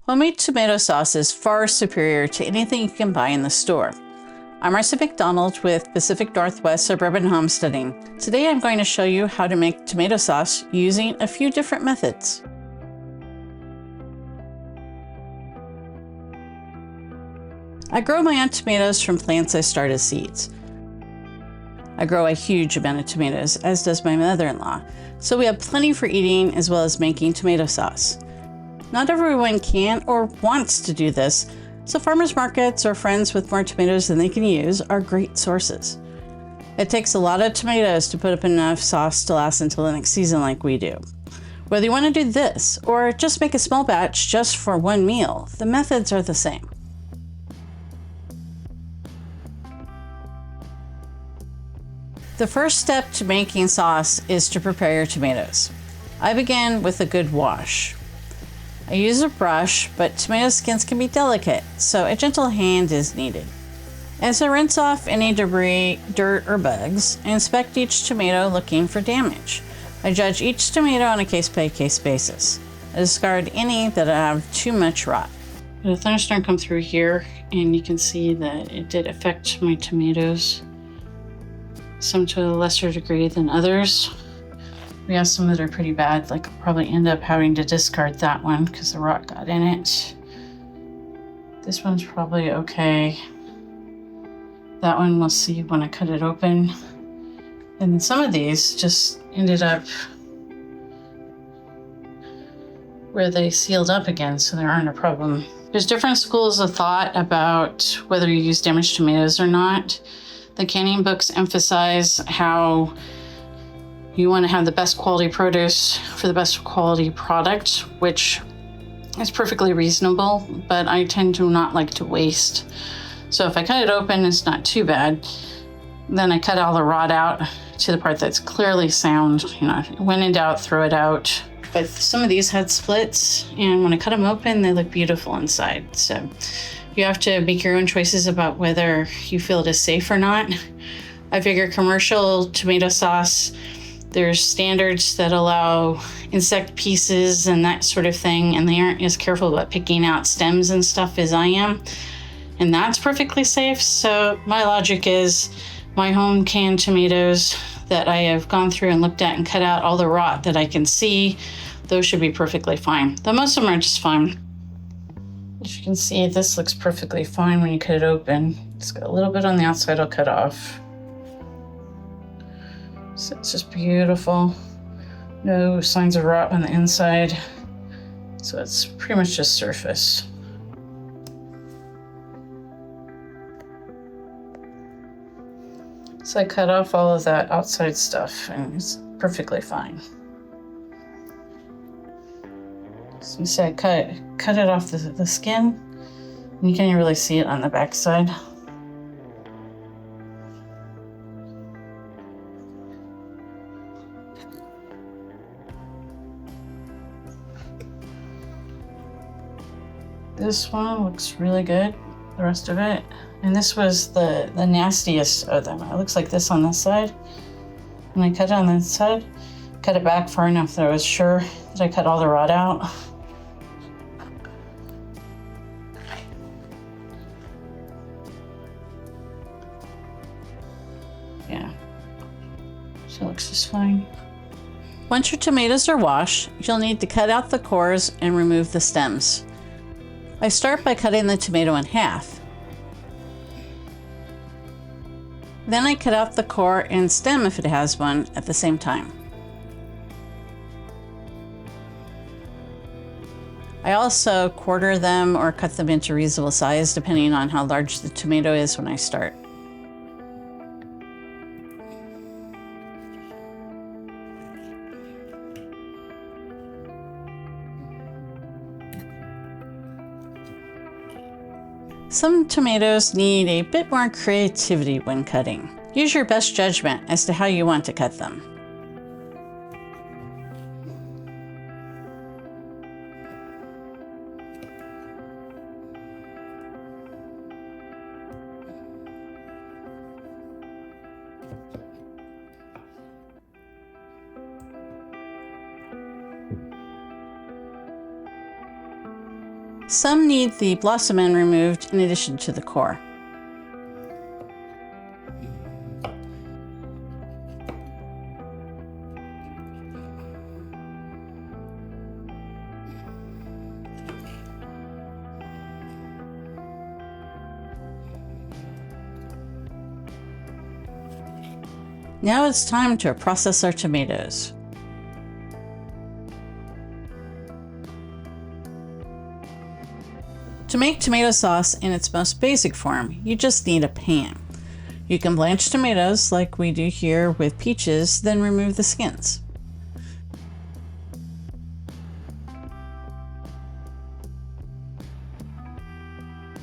Homemade tomato sauce is far superior to anything you can buy in the store. I'm Marcy McDonald with Pacific Northwest Suburban Homesteading. Today I'm going to show you how to make tomato sauce using a few different methods. I grow my own tomatoes from plants I start as seeds. I grow a huge amount of tomatoes, as does my mother-in-law, so we have plenty for eating as well as making tomato sauce. Not everyone can or wants to do this, so farmers markets or friends with more tomatoes than they can use are great sources. It takes a lot of tomatoes to put up enough sauce to last until the next season like we do. Whether you want to do this or just make a small batch just for one meal, the methods are the same. The first step to making sauce is to prepare your tomatoes. I begin with a good wash. I use a brush, but tomato skins can be delicate, so a gentle hand is needed. As I rinse off any debris, dirt, or bugs, I inspect each tomato looking for damage. I judge each tomato on a case-by-case basis. I discard any that have too much rot. The thunderstorm come through here, and you can see that it did affect my tomatoes, some to a lesser degree than others. We have some that are pretty bad, like I'll probably end up having to discard that one because the rot got in it. This one's probably okay. That one we'll see when I cut it open. And some of these just ended up where they sealed up again, so there aren't a problem. There's different schools of thought about whether you use damaged tomatoes or not. The canning books emphasize how you want to have the best quality produce for the best quality product, which is perfectly reasonable, but I tend to not like to waste. So if I cut it open, it's not too bad. Then I cut all the rot out to the part that's clearly sound. When in doubt, throw it out. But some of these had splits, and when I cut them open, they look beautiful inside. So you have to make your own choices about whether you feel it is safe or not. I figure commercial tomato sauce, there's standards that allow insect pieces and that sort of thing, and they aren't as careful about picking out stems and stuff as I am. And that's perfectly safe. So my logic is my home canned tomatoes that I have gone through and looked at and cut out all the rot that I can see, those should be perfectly fine. Though most of them are just fine. As you can see, this looks perfectly fine when you cut it open. It's got a little bit on the outside I'll cut off. So it's just beautiful. No signs of rot on the inside. So it's pretty much just surface. So I cut off all of that outside stuff and it's perfectly fine. So you see I cut it off the skin, and you can't really see it on the back side. This one looks really good, the rest of it. And this was the nastiest of them. It looks like this on this side. When I cut it on this side, cut it back far enough that I was sure that I cut all the rot out. Yeah, so it looks just fine. Once your tomatoes are washed, you'll need to cut out the cores and remove the stems. I start by cutting the tomato in half. Then I cut out the core and stem, if it has one, at the same time. I also quarter them or cut them into reasonable size depending on how large the tomato is when I start. Some tomatoes need a bit more creativity when cutting. Use your best judgment as to how you want to cut them. Some need the blossom end removed in addition to the core. Now it's time to process our tomatoes. To make tomato sauce in its most basic form, you just need a pan. You can blanch tomatoes like we do here with peaches, then remove the skins.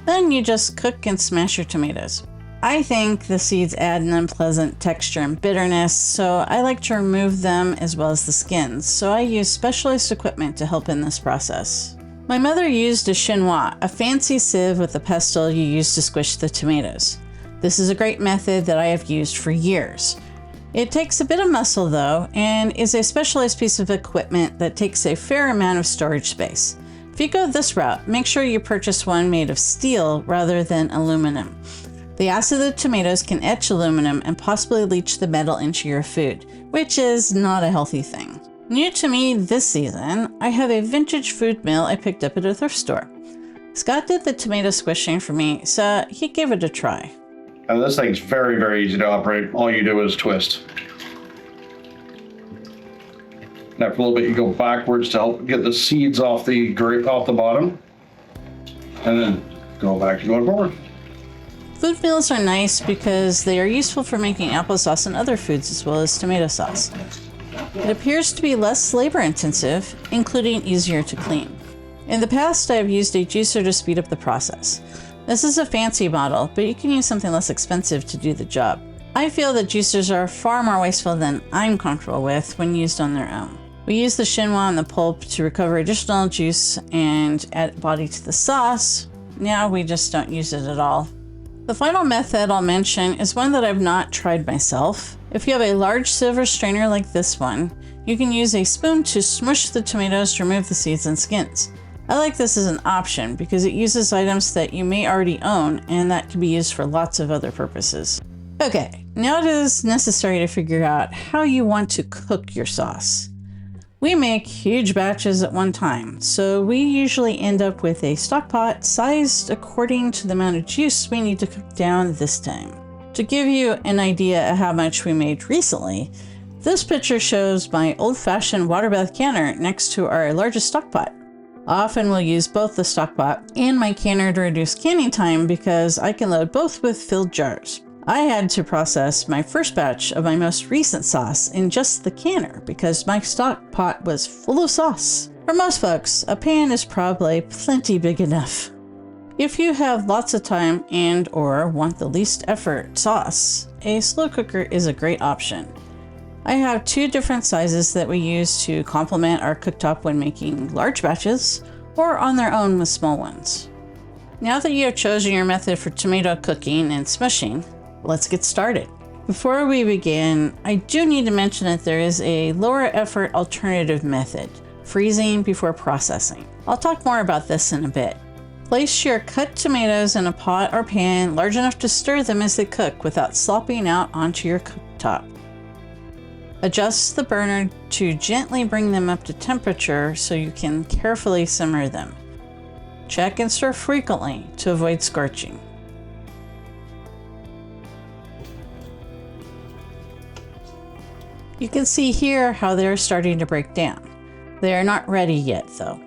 Then you just cook and smash your tomatoes. I think the seeds add an unpleasant texture and bitterness, so I like to remove them as well as the skins, so I use specialized equipment to help in this process. My mother used a chinois, a fancy sieve with a pestle you use to squish the tomatoes. This is a great method that I have used for years. It takes a bit of muscle though, and is a specialized piece of equipment that takes a fair amount of storage space. If you go this route, make sure you purchase one made of steel rather than aluminum. The acid of the tomatoes can etch aluminum and possibly leach the metal into your food, which is not a healthy thing. New to me this season, I have a vintage food mill I picked up at a thrift store. Scott did the tomato squishing for me, so he gave it a try. And this thing's very, very easy to operate. All you do is twist. And after a little bit, you go backwards to help get the seeds off the bottom, and then go back to going forward. Food mills are nice because they are useful for making applesauce and other foods as well as tomato sauce. It appears to be less labor intensive, including easier to clean. In the past, I have used a juicer to speed up the process. This is a fancy model, but you can use something less expensive to do the job. I feel that juicers are far more wasteful than I'm comfortable with when used on their own. We use the chinois and the pulp to recover additional juice and add body to the sauce. Now we just don't use it at all. The final method I'll mention is one that I've not tried myself. If you have a large silver strainer like this one, you can use a spoon to smush the tomatoes to remove the seeds and skins. I like this as an option because it uses items that you may already own and that can be used for lots of other purposes. Okay, now it is necessary to figure out how you want to cook your sauce. We make huge batches at one time, so we usually end up with a stock pot sized according to the amount of juice we need to cook down this time. To give you an idea of how much we made recently, this picture shows my old-fashioned water bath canner next to our largest stock pot. Often we'll use both the stock pot and my canner to reduce canning time because I can load both with filled jars. I had to process my first batch of my most recent sauce in just the canner because my stock pot was full of sauce. For most folks, a pan is probably plenty big enough. If you have lots of time and/or want the least effort sauce, a slow cooker is a great option. I have two different sizes that we use to complement our cooktop when making large batches or on their own with small ones. Now that you have chosen your method for tomato cooking and smushing, let's get started. Before we begin, I do need to mention that there is a lower effort alternative method, freezing before processing. I'll talk more about this in a bit. Place your cut tomatoes in a pot or pan large enough to stir them as they cook without slopping out onto your cooktop. Adjust the burner to gently bring them up to temperature so you can carefully simmer them. Check and stir frequently to avoid scorching. You can see here how they're starting to break down. They are not ready yet though.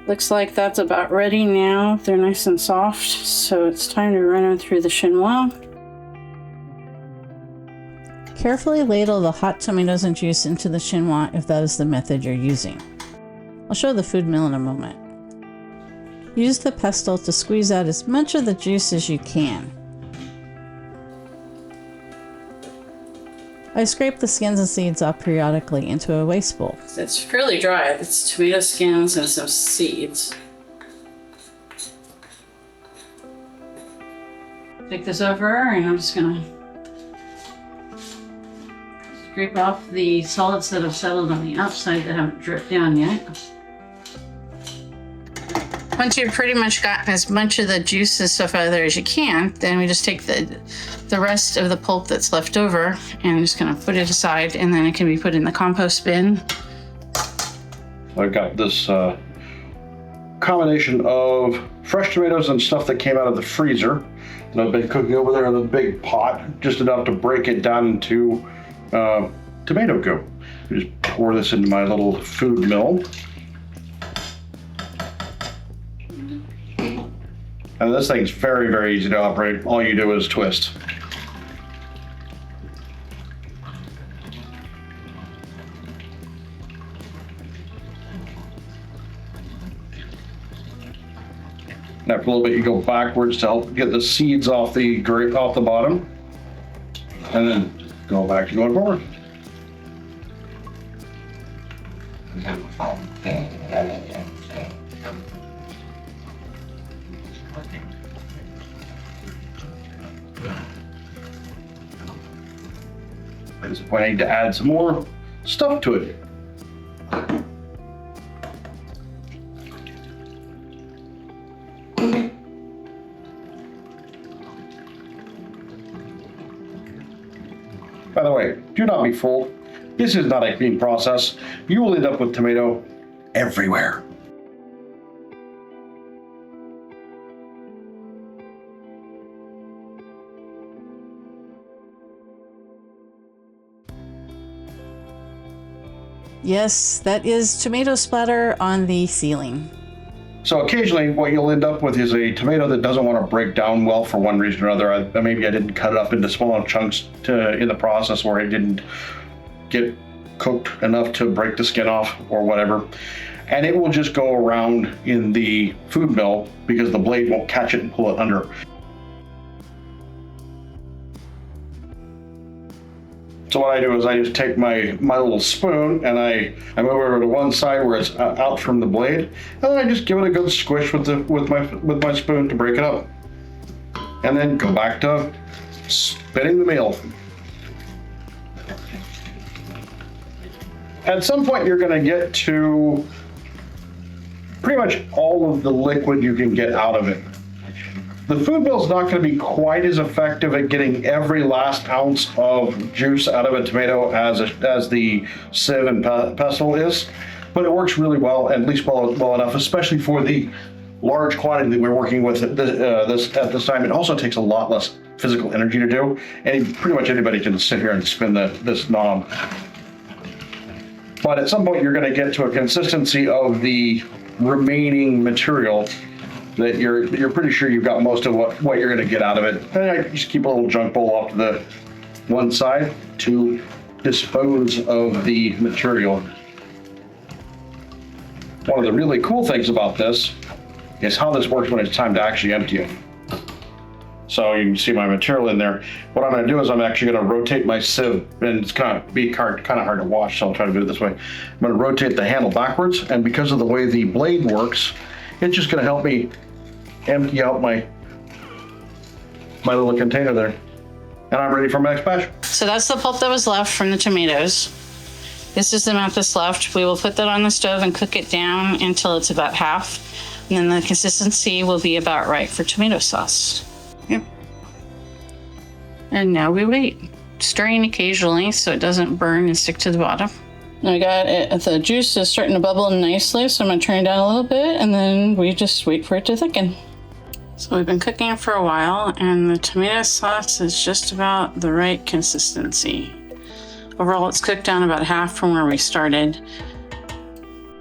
Looks like that's about ready now. They're nice and soft, so it's time to run them through the chinois. Carefully ladle the hot tomatoes and juice into the chinois if that is the method you're using. I'll show the food mill in a moment. Use the pestle to squeeze out as much of the juice as you can. I scrape the skins and seeds off periodically into a waste bowl. It's fairly dry. It's tomato skins and some seeds. Take this over and I'm just gonna scrape off the solids that have settled on the outside that haven't dripped down yet. Once you've pretty much gotten as much of the juice and stuff out of there as you can, then we just take the rest of the pulp that's left over and just gonna put it aside, and then it can be put in the compost bin. I've got this combination of fresh tomatoes and stuff that came out of the freezer that I've been cooking over there in a big pot, just enough to break it down into tomato goo. I just pour this into my little food mill. And this thing's very, very easy to operate. All you do is twist. And after a little bit, you go backwards to help get the seeds off the grape off the bottom, and then go back to going forward. At this point, I need to add some more stuff to it. By the way, do not be fooled. This is not a clean process. You will end up with tomato everywhere. Yes, that is tomato splatter on the ceiling. So occasionally what you'll end up with is a tomato that doesn't want to break down well for one reason or another. Maybe I didn't cut it up into small chunks in the process, or it didn't get cooked enough to break the skin off or whatever. And it will just go around in the food mill because the blade won't catch it and pull it under. So what I do is I just take my little spoon and I move over to one side where it's out from the blade, and then I just give it a good squish with my spoon to break it up, and then go back to spinning the meal. At some point, you're going to get to pretty much all of the liquid you can get out of it. The food mill is not going to be quite as effective at getting every last ounce of juice out of a tomato as the sieve and pestle is, but it works really well, at least well enough, especially for the large quantity that we're working with at this time. It also takes a lot less physical energy to do, and pretty much anybody can sit here and spin this knob. But at some point, you're going to get to a consistency of the remaining material that you're pretty sure you've got most of what you're going to get out of it. And I just keep a little junk bowl off to the one side to dispose of the material. One of the really cool things about this is how this works when it's time to actually empty it. So you can see my material in there. What I'm going to do is I'm actually going to rotate my sieve, and it's kind of hard to watch, so I'll try to do it this way. I'm going to rotate the handle backwards, and because of the way the blade works, it's just going to help me empty out my little container there. And I'm ready for my next batch. So that's the pulp that was left from the tomatoes. This is the amount that's left. We will put that on the stove and cook it down until it's about half. And then the consistency will be about right for tomato sauce. Yep. And now we wait. Stirring occasionally so it doesn't burn and stick to the bottom. I got it. The juice is starting to bubble nicely, so I'm going to turn it down a little bit, and then we just wait for it to thicken. So we've been cooking it for a while, and the tomato sauce is just about the right consistency. Overall, it's cooked down about half from where we started.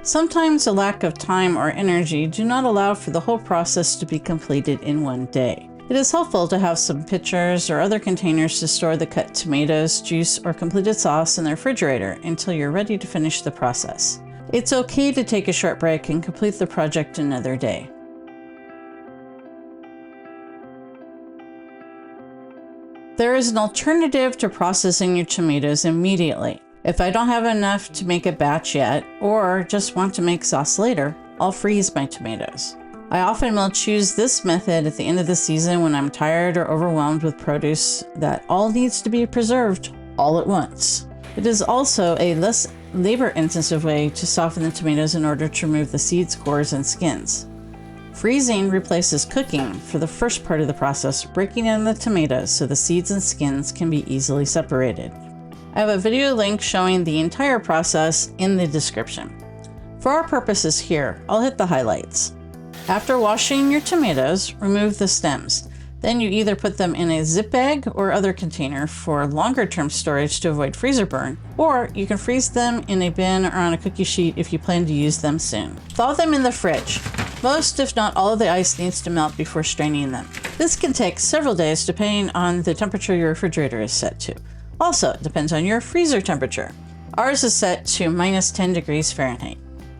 Sometimes a lack of time or energy do not allow for the whole process to be completed in one day. It is helpful to have some pitchers or other containers to store the cut tomatoes, juice, or completed sauce in the refrigerator until you're ready to finish the process. It's okay to take a short break and complete the project another day. There is an alternative to processing your tomatoes immediately. If I don't have enough to make a batch yet, or just want to make sauce later, I'll freeze my tomatoes. I often will choose this method at the end of the season when I'm tired or overwhelmed with produce that all needs to be preserved all at once. It is also a less labor-intensive way to soften the tomatoes in order to remove the seeds, cores, and skins. Freezing replaces cooking for the first part of the process, breaking down the tomatoes so the seeds and skins can be easily separated. I have a video link showing the entire process in the description. For our purposes here, I'll hit the highlights. After washing your tomatoes, remove the stems. Then you either put them in a zip bag or other container for longer term storage to avoid freezer burn, or you can freeze them in a bin or on a cookie sheet if you plan to use them soon. Thaw them in the fridge. Most, if not all of the ice needs to melt before straining them. This can take several days depending on the temperature your refrigerator is set to. Also, it depends on your freezer temperature. Ours is set to minus 10 degrees Fahrenheit.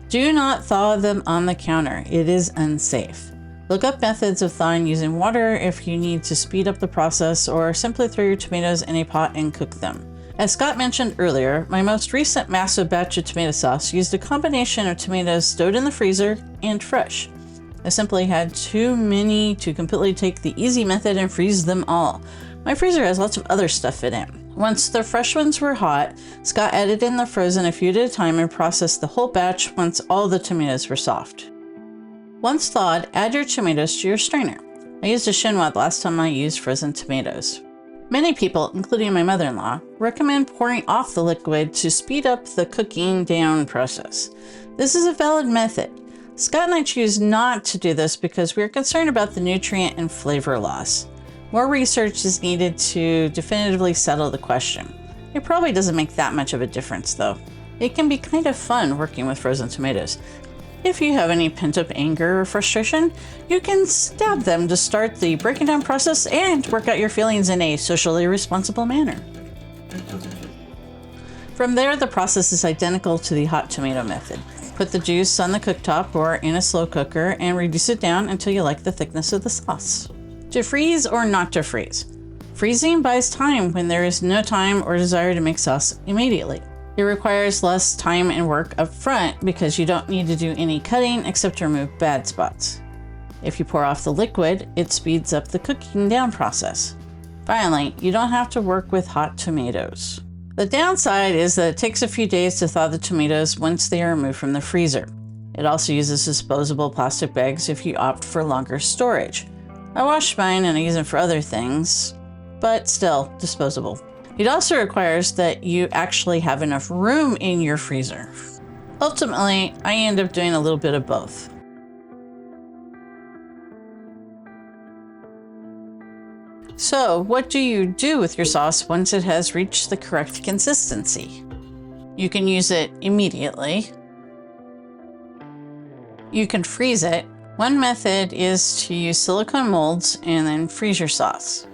Do not thaw them on the counter. It is unsafe. Look up methods of thawing using water if you need to speed up the process, or simply throw your tomatoes in a pot and cook them. As Scott mentioned earlier, my most recent massive batch of tomato sauce used a combination of tomatoes stowed in the freezer and fresh. I simply had too many to completely take the easy method and freeze them all. My freezer has lots of other stuff in it. Once the fresh ones were hot, Scott added in the frozen a few at a time and processed the whole batch once all the tomatoes were soft. Once thawed, add your tomatoes to your strainer. I used a Shinwa the last time I used frozen tomatoes. Many people, including my mother-in-law, recommend pouring off the liquid to speed up the cooking down process. This is a valid method. Scott and I choose not to do this because we are concerned about the nutrient and flavor loss. More research is needed to definitively settle the question. It probably doesn't make that much of a difference though. It can be kind of fun working with frozen tomatoes. If you have any pent-up anger or frustration, you can stab them to start the breaking down process and work out your feelings in a socially responsible manner. From there, the process is identical to the hot tomato method. Put the juice on the cooktop or in a slow cooker and reduce it down until you like the thickness of the sauce. To freeze or not to freeze? Freezing buys time when there is no time or desire to make sauce immediately. It requires less time and work up front because you don't need to do any cutting except to remove bad spots. If you pour off the liquid, it speeds up the cooking down process. Finally, you don't have to work with hot tomatoes. The downside is that it takes a few days to thaw the tomatoes once they are removed from the freezer. It also uses disposable plastic bags if you opt for longer storage. I wash mine and I use them for other things, but still disposable. It also requires that you actually have enough room in your freezer. Ultimately, I end up doing a little bit of both. So, what do you do with your sauce once it has reached the correct consistency? You can use it immediately. You can freeze it. One method is to use silicone molds and then freeze your sauce.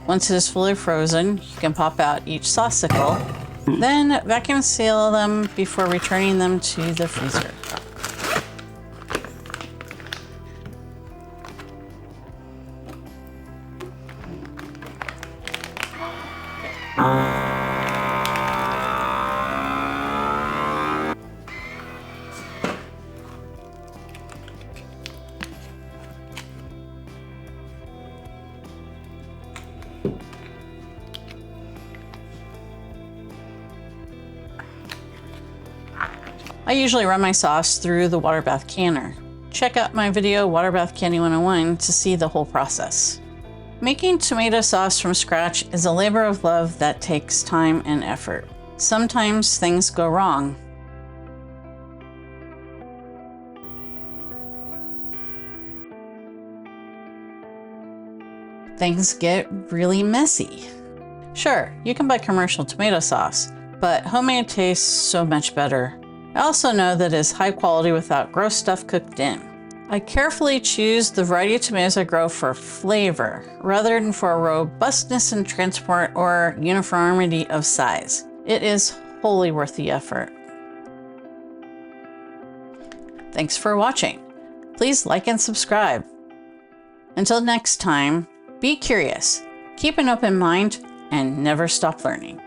Once it is fully frozen, you can pop out each saucicle, then vacuum seal them before returning them to the freezer. I usually run my sauce through the water bath canner. Check out my video Water Bath Canning 101 to see the whole process. Making tomato sauce from scratch is a labor of love that takes time and effort. Sometimes things go wrong. Things get really messy. Sure, you can buy commercial tomato sauce, but homemade tastes so much better. I also know that it is high quality without gross stuff cooked in. I carefully choose the variety of tomatoes I grow for flavor, rather than for robustness in transport or uniformity of size. It is wholly worth the effort. Thanks for watching. Please like and subscribe. Until next time, be curious, keep an open mind, and never stop learning.